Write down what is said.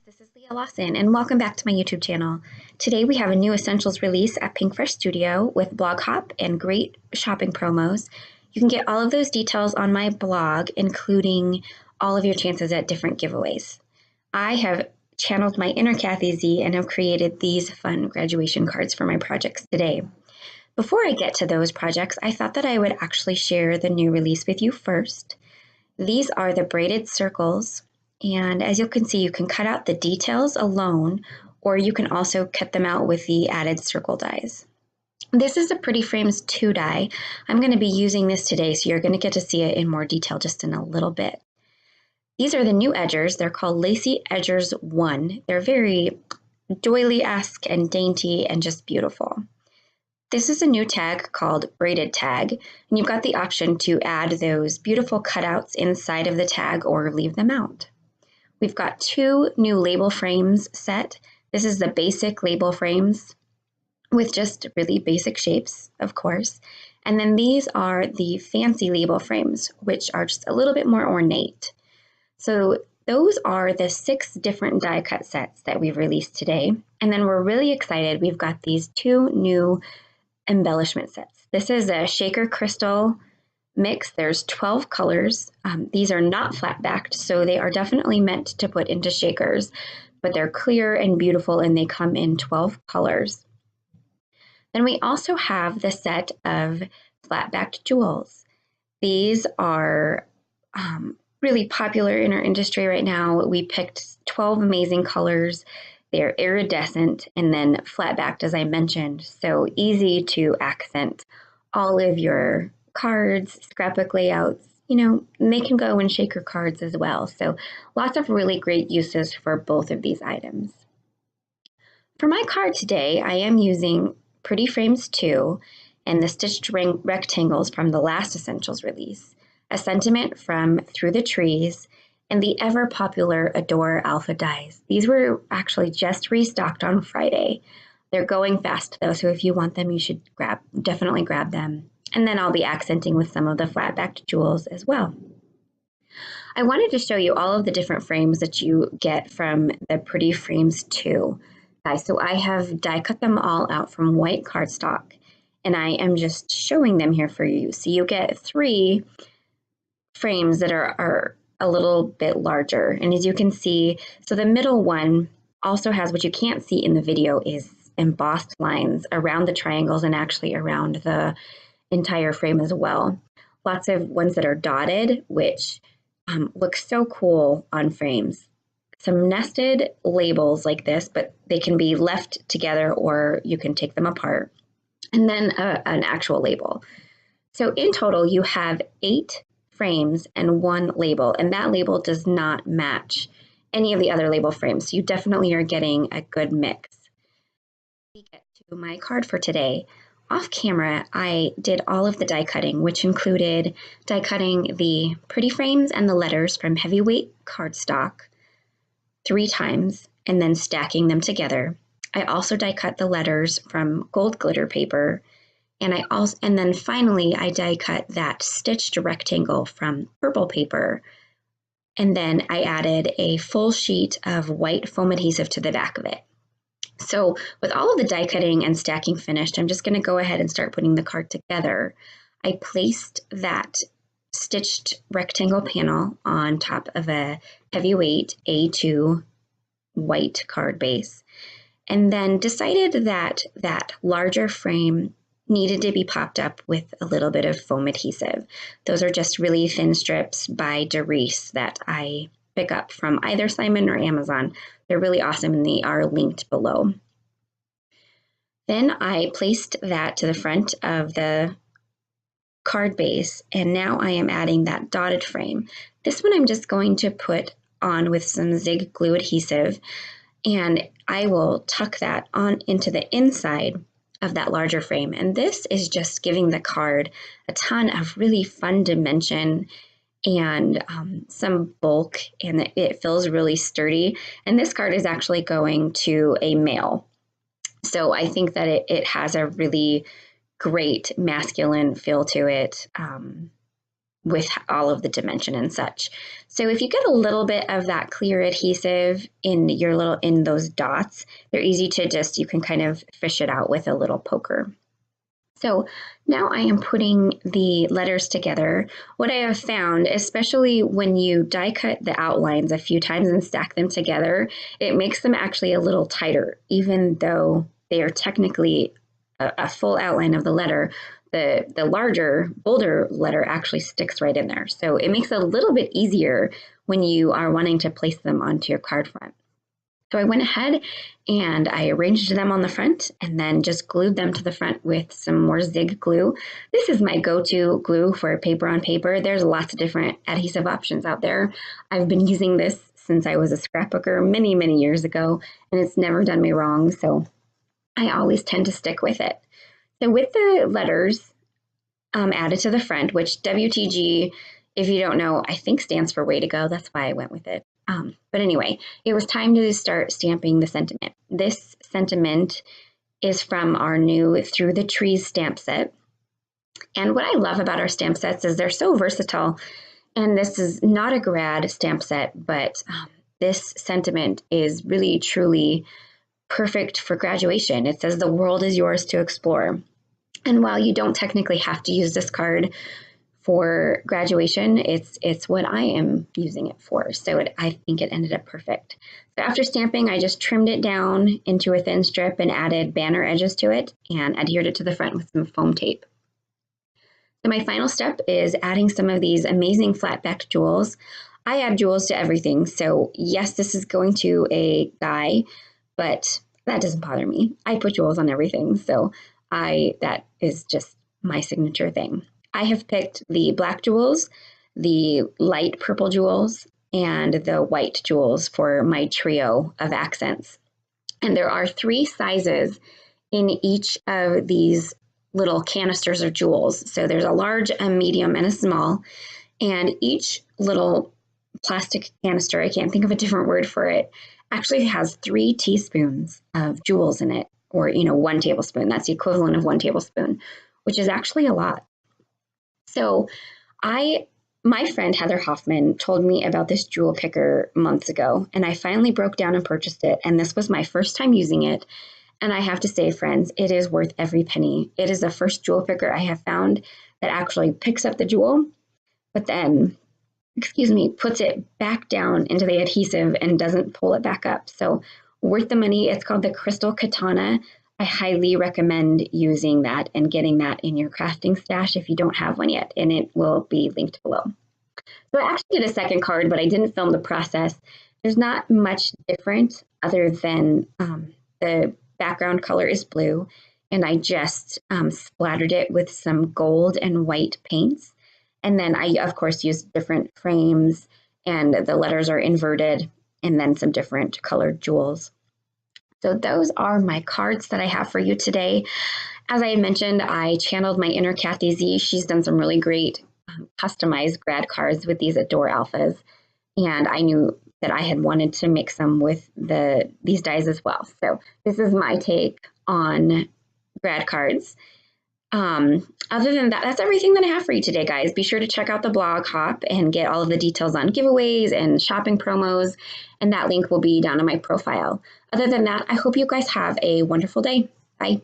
this is Leah Lawson, and welcome back to my YouTube channel. Today we have a new essentials release at Pinkfresh Studio with blog hop and great shopping promos. You can get all of those details on my blog, including all of your chances at different giveaways. I have channeled my inner Cathy Z and have created these fun graduation cards for my projects today. Before I get to those projects, I thought that I would actually share the new release with you first. These are the braided circles. And as you can see, you can cut out the details alone, or you can also cut them out with the added circle dies. This is a Pretty Frames 2 die. I'm going to be using this today, so you're going to get to see it in more detail just in a little bit. These are the new edgers. They're called Lacy Edgers 1. They're very doily-esque and dainty and just beautiful. This is a new tag called Braided Tag, and you've got the option to add those beautiful cutouts inside of the tag or leave them out. We've got two new label frames set. This is the basic label frames with just really basic shapes, of course. And then these are the fancy label frames, which are just a little bit more ornate. So those are the 6 different die cut sets that we've released today. And then we're really excited. We've got these 2 new embellishment sets. This is a shaker crystal mix. There's 12 colors. These are not flat backed, so they are definitely meant to put into shakers, but they're clear and beautiful and they come in 12 colors. Then we also have the set of flat backed jewels. These are really popular in our industry right now. We picked 12 amazing colors. They're iridescent and then flat backed, as I mentioned, so easy to accent all of your cards, scrapbook layouts, and they can go in shaker cards as well. So lots of really great uses for both of these items. For my card today, I am using Pretty Frames 2 and the stitched rectangles from the last Essentials release, a sentiment from Through the Trees, and the ever popular Adore Alpha dies. These were actually just restocked on Friday. They're going fast though, so if you want them, you should definitely grab them. And then I'll be accenting with some of the flat backed jewels as well. I wanted to show you all of the different frames that you get from the Pretty Frames 2 die. So I have die cut them all out from white cardstock, and I am just showing them here for you. So you get 3 frames that are a little bit larger. And as you can see, so the middle one also has, what you can't see in the video, is embossed lines around the triangles and actually around the entire frame as well. Lots of ones that are dotted, which look so cool on frames. Some nested labels like this, but they can be left together or you can take them apart. And then an actual label. So in total, you have 8 frames and 1 label, and that label does not match any of the other label frames. So you definitely are getting a good mix. We get to my card for today. Off camera, I did all of the die cutting, which included die cutting the pretty frames and the letters from heavyweight cardstock 3 times and then stacking them together. I also die cut the letters from gold glitter paper, and then finally I die cut that stitched rectangle from purple paper, and then I added a full sheet of white foam adhesive to the back of it. So with all of the die cutting and stacking finished, I'm just going to go ahead and start putting the card together. I placed that stitched rectangle panel on top of a heavyweight A2 white card base, and then decided that that larger frame needed to be popped up with a little bit of foam adhesive. Those are just really thin strips by Derice that I pick up from either Simon or Amazon. They're really awesome and they are linked below. Then I placed that to the front of the card base, and now I am adding that dotted frame. This one I'm just going to put on with some Zig glue adhesive, and I will tuck that on into the inside of that larger frame. And this is just giving the card a ton of really fun dimension and some bulk, and it feels really sturdy. And this card is actually going to a male. So I think that it has a really great masculine feel to it. with all of the dimension and such. So if you get a little bit of that clear adhesive in those dots, they're easy to you can kind of fish it out with a little poker. So now I am putting the letters together. What I have found, especially when you die cut the outlines a few times and stack them together, it makes them actually a little tighter, even though they are technically a full outline of the letter. The larger, bolder letter actually sticks right in there. So it makes it a little bit easier when you are wanting to place them onto your card front. So I went ahead and I arranged them on the front and then just glued them to the front with some more Zig glue. This is my go-to glue for paper on paper. There's lots of different adhesive options out there. I've been using this since I was a scrapbooker many, many years ago, and it's never done me wrong. So I always tend to stick with it. So with the letters added to the front, which WTG, if you don't know, I think stands for way to go. That's why I went with it. But anyway, it was time to start stamping the sentiment. This sentiment is from our new Through the Trees stamp set. And what I love about our stamp sets is they're so versatile. And this is not a grad stamp set, but this sentiment is really, truly perfect for graduation. It says the world is yours to explore. And while you don't technically have to use this card for graduation, it's what I am using it for. So I think it ended up perfect. So after stamping, I just trimmed it down into a thin strip and added banner edges to it and adhered it to the front with some foam tape. So my final step is adding some of these amazing flat backed jewels. I add jewels to everything. So yes, this is going to a guy, but that doesn't bother me. I put jewels on everything. So that is just my signature thing. I have picked the black jewels, the light purple jewels, and the white jewels for my trio of accents. And there are 3 sizes in each of these little canisters of jewels. So there's a large, a medium, and a small. And each little plastic canister, I can't think of a different word for it, actually has 3 teaspoons of jewels in it, or 1 tablespoon. That's the equivalent of 1 tablespoon, which is actually a lot. So my friend Heather Hoffman told me about this jewel picker months ago, and I finally broke down and purchased it. And this was my first time using it. And I have to say, friends, it is worth every penny. It is the first jewel picker I have found that actually picks up the jewel, but then, puts it back down into the adhesive and doesn't pull it back up. So worth the money. It's called the Crystal Katana. I highly recommend using that and getting that in your crafting stash if you don't have one yet, and it will be linked below. So I actually did a second card, but I didn't film the process. There's not much different other than the background color is blue, and I just splattered it with some gold and white paints. And then I, of course, used different frames, and the letters are inverted, and then some different colored jewels. So those are my cards that I have for you today. As I mentioned, I channeled my inner Cathy Z. She's done some really great customized grad cards with these Adore Alphas. And I knew that I had wanted to make some with these dies as well. So this is my take on grad cards. Other than that, that's everything that I have for you today, guys. Be sure to check out the blog hop and get all of the details on giveaways and shopping promos, and that link will be down in my profile. Other than that, I hope you guys have a wonderful day. Bye.